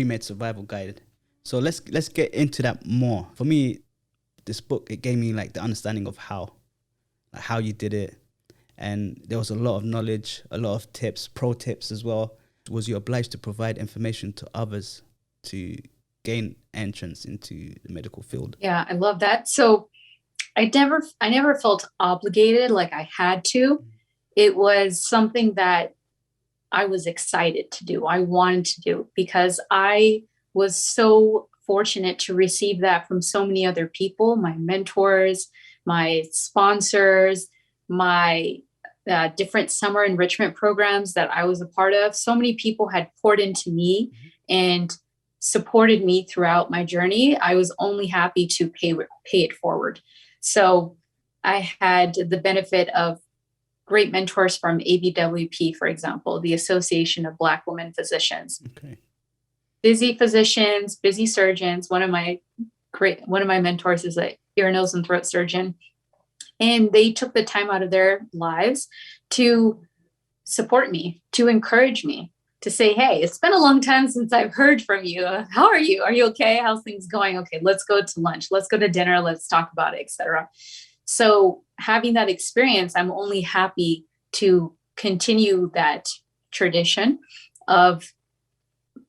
pre-med survival guide. So let's get into that more. For me, this book, it gave me like the understanding of how you did it. And there was a lot of knowledge, a lot of tips, pro tips as well. Was you obliged to provide information to others to gain entrance into the medical field? Yeah, I love that. So I never felt obligated like I had to. It was something that I was excited to do. I wanted to do because I was so fortunate to receive that from so many other people, my mentors, my sponsors, my different summer enrichment programs that I was a part of. So many people had poured into me and supported me throughout my journey. I was only happy to pay it forward. So I had the benefit of great mentors from ABWP, for example, the Association of Black Women Physicians. Okay. Busy physicians, busy surgeons. One of my mentors is an ear, nose, and throat surgeon. And they took the time out of their lives to support me, to encourage me, to say, hey, it's been a long time since I've heard from you. How are you? Are you okay? How's things going? Okay, let's go to lunch. Let's go to dinner. Let's talk about it, etc. So having that experience, I'm only happy to continue that tradition of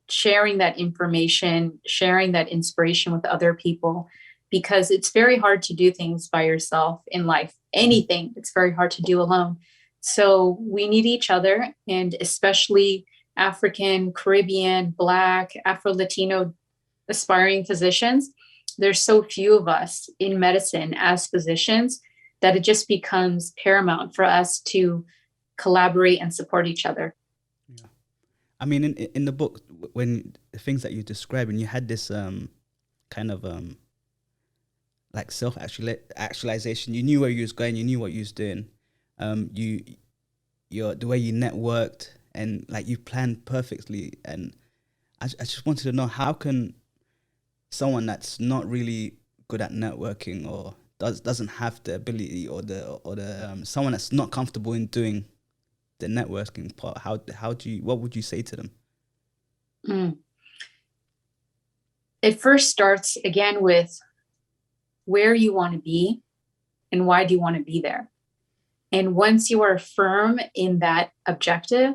sharing that information, sharing that inspiration with other people, because it's very hard to do things by yourself in life. Anything, it's very hard to do alone. So we need each other, and especially African, Caribbean, Black, Afro-Latino aspiring physicians. There's so few of us in medicine as physicians that it just becomes paramount for us to collaborate and support each other. Yeah. I mean, in the book, when the things that you described, and you had this kind of like self-actualization, you knew where you was going, you knew what you was doing, the way you networked, and like you planned perfectly. And I just wanted to know, how can someone that's not really good at networking or doesn't have the ability or the someone that's not comfortable in doing the networking part, what would you say to them? It first starts again with where you want to be and why do you want to be there. And once you are firm in that objective,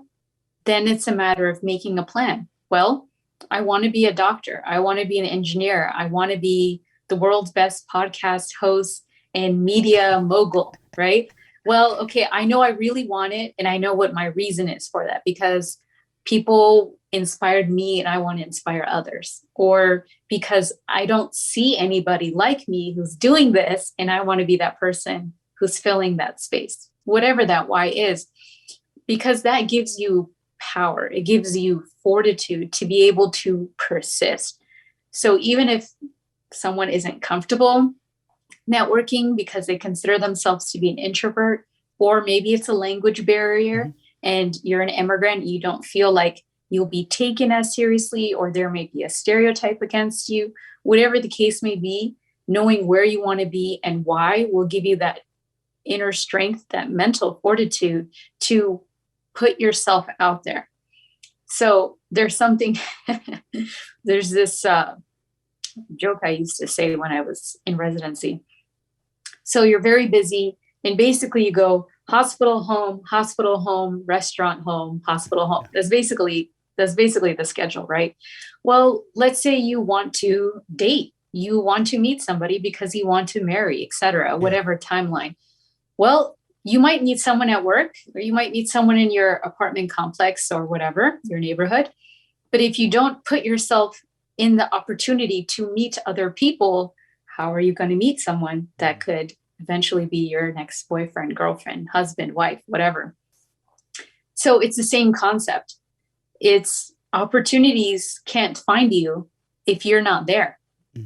then it's a matter of making a plan. Well, I want to be a doctor. I want to be an engineer. I want to be the world's best podcast host and media mogul, right? Well, okay, I know I really want it, and I know what my reason is for that, because people inspired me and I want to inspire others, or because I don't see anybody like me who's doing this and I want to be that person who's filling that space, whatever that why is, because that gives you power. It gives you fortitude to be able to persist. So even if someone isn't comfortable networking because they consider themselves to be an introvert, or maybe it's a language barrier and you're an immigrant, you don't feel like you'll be taken as seriously, or there may be a stereotype against you, whatever the case may be, knowing where you want to be and why will give you that inner strength, that mental fortitude to put yourself out there. So there's there's this joke I used to say when I was in residency. So you're very busy, and basically you go hospital, home, restaurant, home, hospital, home. That's basically the schedule, right? Well, let's say you want to date, you want to meet somebody because you want to marry, etc., whatever timeline. Well, you might meet someone at work, or you might meet someone in your apartment complex or whatever, your neighborhood. But if you don't put yourself in the opportunity to meet other people, how are you going to meet someone that could eventually be your next boyfriend, girlfriend, husband, wife, whatever? So it's the same concept. It's opportunities can't find you if you're not there.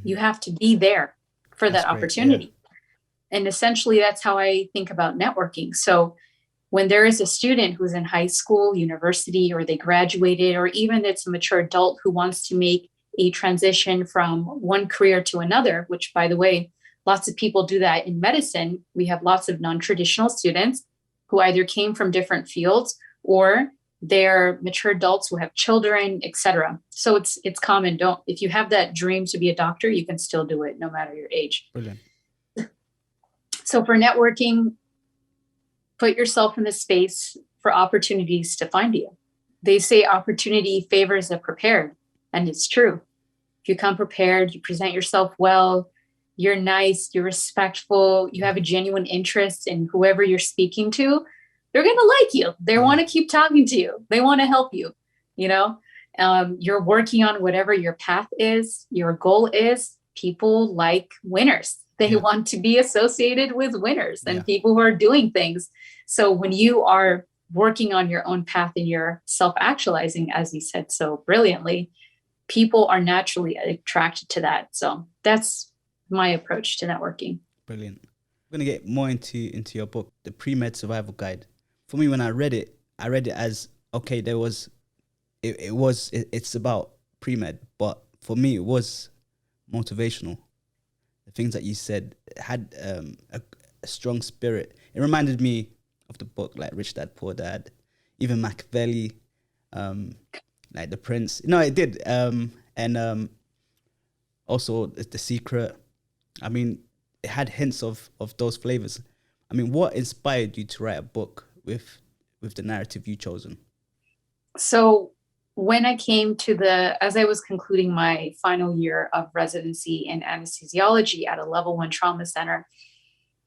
You have to be there for that opportunity. Yeah. And essentially, that's how I think about networking. So when there is a student who's in high school, university, or they graduated, or even it's a mature adult who wants to make a transition from one career to another, which, by the way, lots of people do that in medicine. We have lots of non-traditional students who either came from different fields or They're mature adults who have children, etc. So it's common. If you have that dream to be a doctor, you can still do it no matter your age. Brilliant. So for networking, put yourself in the space for opportunities to find you. They say opportunity favors the prepared, and it's true. If you come prepared, you present yourself well, you're nice, you're respectful, you have a genuine interest in whoever you're speaking to, they're going to like you. They want to keep talking to you. They want to help you. You're working on whatever your path is, your goal is. People like winners. They want to be associated with winners and people who are doing things. So when you are working on your own path and you're self-actualizing, as you said so brilliantly, people are naturally attracted to that. So that's my approach to networking. Brilliant. I'm going to get more into your book, The Pre-Med Survival Guide. For me, when I read it as, okay, it's about pre-med, but for me, it was motivational. The things that you said had a strong spirit. It reminded me of the book, like Rich Dad, Poor Dad, even Machiavelli, like The Prince. No, it did. And also The Secret. I mean, it had hints of those flavors. I mean, what inspired you to write a book with the narrative you chosen? So when I came as I was concluding my final year of residency in anesthesiology at a level 1 trauma center,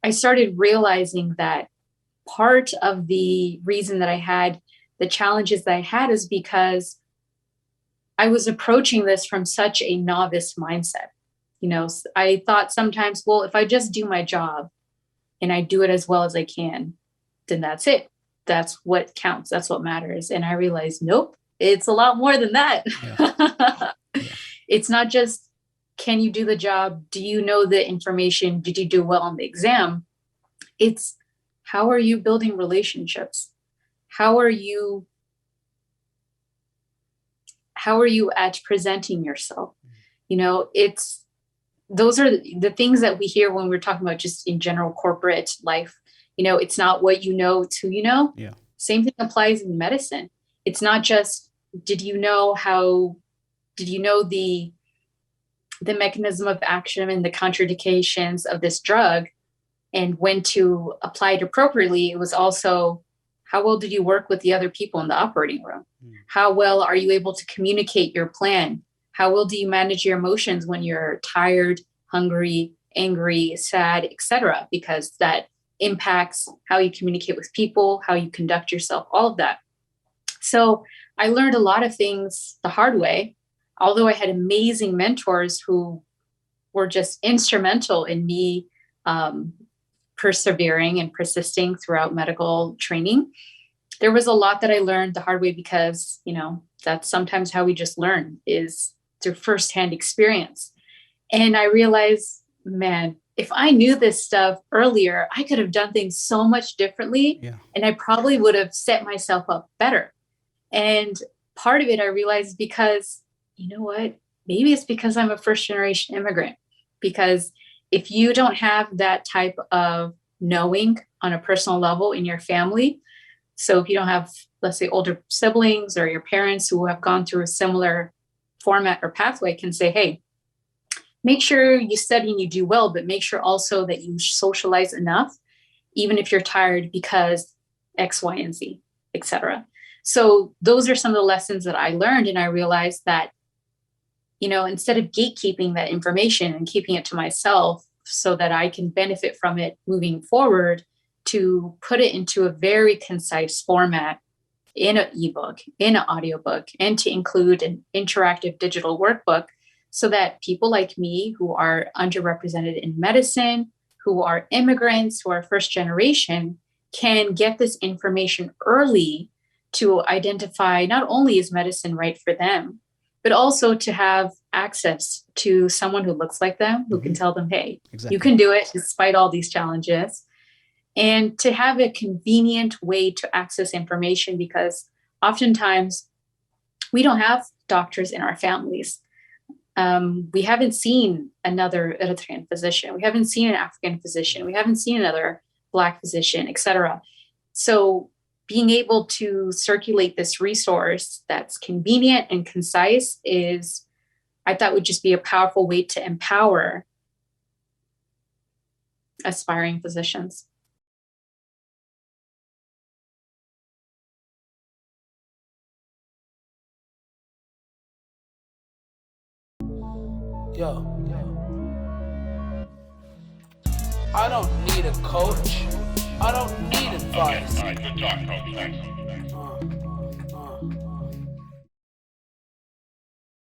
I started realizing that part of the reason that I had the challenges that I had is because I was approaching this from such a novice mindset. I thought sometimes, well, if I just do my job and I do it as well as I can, then that's it. That's what counts. That's what matters. And I realized, nope, it's a lot more than that. Yeah. It's not just, can you do the job? Do you know the information? Did you do well on the exam? It's, how are you building relationships? How are you at presenting yourself? Those are the things that we hear when we're talking about just in general corporate life. It's not what you know, it's who you know. Yeah. Same thing applies in medicine. It's not just, did you know the mechanism of action and the contraindications of this drug and when to apply it appropriately. It was also, how well did you work with the other people in the operating room? How well are you able to communicate your plan? How well do you manage your emotions when you're tired, hungry, angry, sad, etc.? Because that impacts how you communicate with people, how you conduct yourself, all of that. So I learned a lot of things the hard way, although I had amazing mentors who were just instrumental in me persevering and persisting throughout medical training. There was a lot that I learned the hard way because, that's sometimes how we just learn, is through firsthand experience. And I realized, man, if I knew this stuff earlier, I could have done things so much differently. Yeah. And I probably would have set myself up better. And part of it, I realized, because, you know what, maybe it's because I'm a first generation immigrant. Because if you don't have that type of knowing on a personal level in your family, so if you don't have, let's say, older siblings or your parents who have gone through a similar format or pathway, can say, hey, make sure you study and you do well, but make sure also that you socialize enough, even if you're tired, because X, Y, and Z, etc. So those are some of the lessons that I learned. And I realized that, instead of gatekeeping that information and keeping it to myself so that I can benefit from it moving forward, to put it into a very concise format in an ebook, in an audiobook, and to include an interactive digital workbook, so that people like me who are underrepresented in medicine, who are immigrants, who are first generation, can get this information early to identify not only is medicine right for them, but also to have access to someone who looks like them, who can tell them, hey, Exactly. You can do it despite all these challenges. And to have a convenient way to access information, because oftentimes we don't have doctors in our families. We haven't seen another Eritrean physician. We haven't seen an African physician. We haven't seen another Black physician, etc. So being able to circulate this resource that's convenient and concise is, I thought, would just be a powerful way to empower aspiring physicians. Yo, I don't need a coach. I don't need advice. All right, good talk, coach. Thanks.